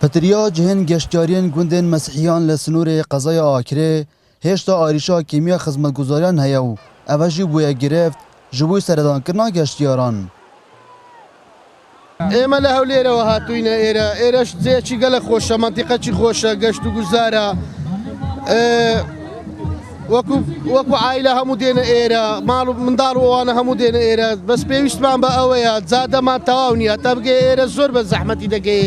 پتریا جهن گشتیارین گوندن مسیحیان لسنور قضای آکره هشتا آریشا کیمیا خدمتگزاریان هیا و اوجی بویا گرفت جبوی سردان کرنا گشتیاران. ئێمە لە هەولێرەوە هاتووینە ئێرەش جێکی گەلە خۆشە مەنتیقەی خۆشە گەشت و گوزارە وەکو عایلە هەموو دێنە ئێرە ماڵ و منداڵ و ئەوانە هەموو دێنە ئێرە بەس پێویستمان بە ئەوەیە جادەمان تەواو نییە تا بگە ئێرە زۆر بە زەحمەتی دەگەی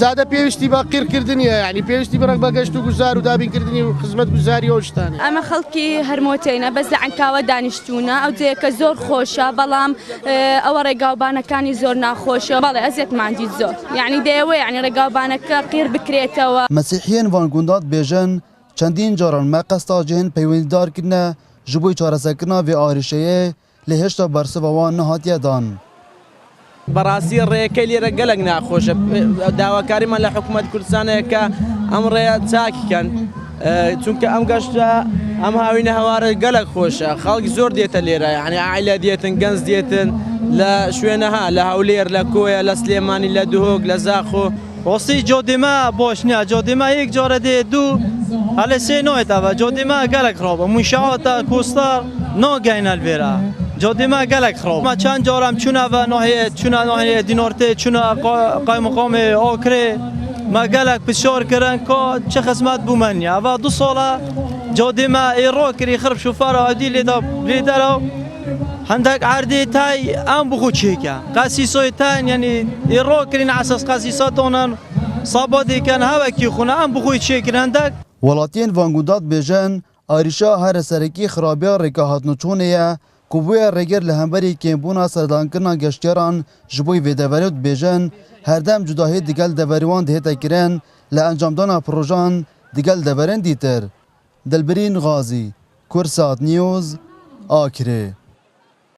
جادە پێویستی بە قیرکردنیە یعنی پێویستی بڕک بە گەشت و گوزار و دابینکردنی و خزمەت گوزاری ئەو شتانە ئەمە خەڵکی هەرمۆتینە بەس لە عەنکاوە دانیشتوونە ئەو جێکە زۆر خۆشە بەڵام ئەوە ڕێگاوبانەکانی زۆر ناخۆشە بەڵێ ئەزیەتماندی زۆر یعنی دەیەوە یعنی ڕێگاوبانەکە قیر بکرێتەوە. مسیحیان وان گوندات بێژن چەندین جاران ما قەستا جهن پەیوەندیدارکردنە ji bo çareserkirina vê arîşeyê lê hêşta bersiva wan nehatiye dan. بەڕاستی ڕێەکەی لێرە گەلک ناخۆشە داواکاریمان لە حکوومەت کوردستانەیە کە ئەم ڕێە چاکیکەن چونکە ئەم گەشتە ئەم هاوینە هەوارە گەلک خۆشە خەڵکی زۆر دێتە لێرە یعنی عایلە دێتن گەنج دێتن لە شوێنەها لە هەولێر لە کۆیە لە سلێمانی لە دوهۆک لە زاخۆ وەستی جۆدیما بۆش نییە جۆدیما یەک جۆرە دێ دوو هەلە سێ نۆیتەوە جۆدیما گەلک خڕۆبە موشاوەتە کوستار نۆگەینە لێرە جۆدیما گەلک خڕۆبە چەند جۆرەم چونەوە نۆهەیە چونە نۆهەیە دینۆرتێ چونە قایمقۆمێ ئۆکرێ ما گەلک پشۆرکردن کۆ چه خزمەت بوومە نییە ئەوە دوو سۆڵە جۆدیما ئێڕۆ کردی خرب شوفارە ئەدی لێدەرەوە هەندێک عردی تای ئەم بخو چێکە قاسی سۆی تاین یعنی ئێڕۆکردین عسەس قاسی ساتۆنان سابۆدێکەن هەوەکی خونە ئەم بخۆی چێکردن هەندێک وڵاتیان وانگوندات بێژن ئاریشا هەرە سەرەکی خراپیا ڕێگا هاتنوچوونەیە ku bûye rêger li hemberî kêmbûna serdankirina geştyaran ji bo vêdeverê dibêjin herdem cudahî digel deverîwan dihête kirin li encamdana projan digel deverên dîtir. Dilbirîn Gazî, Kursat News, Akirê.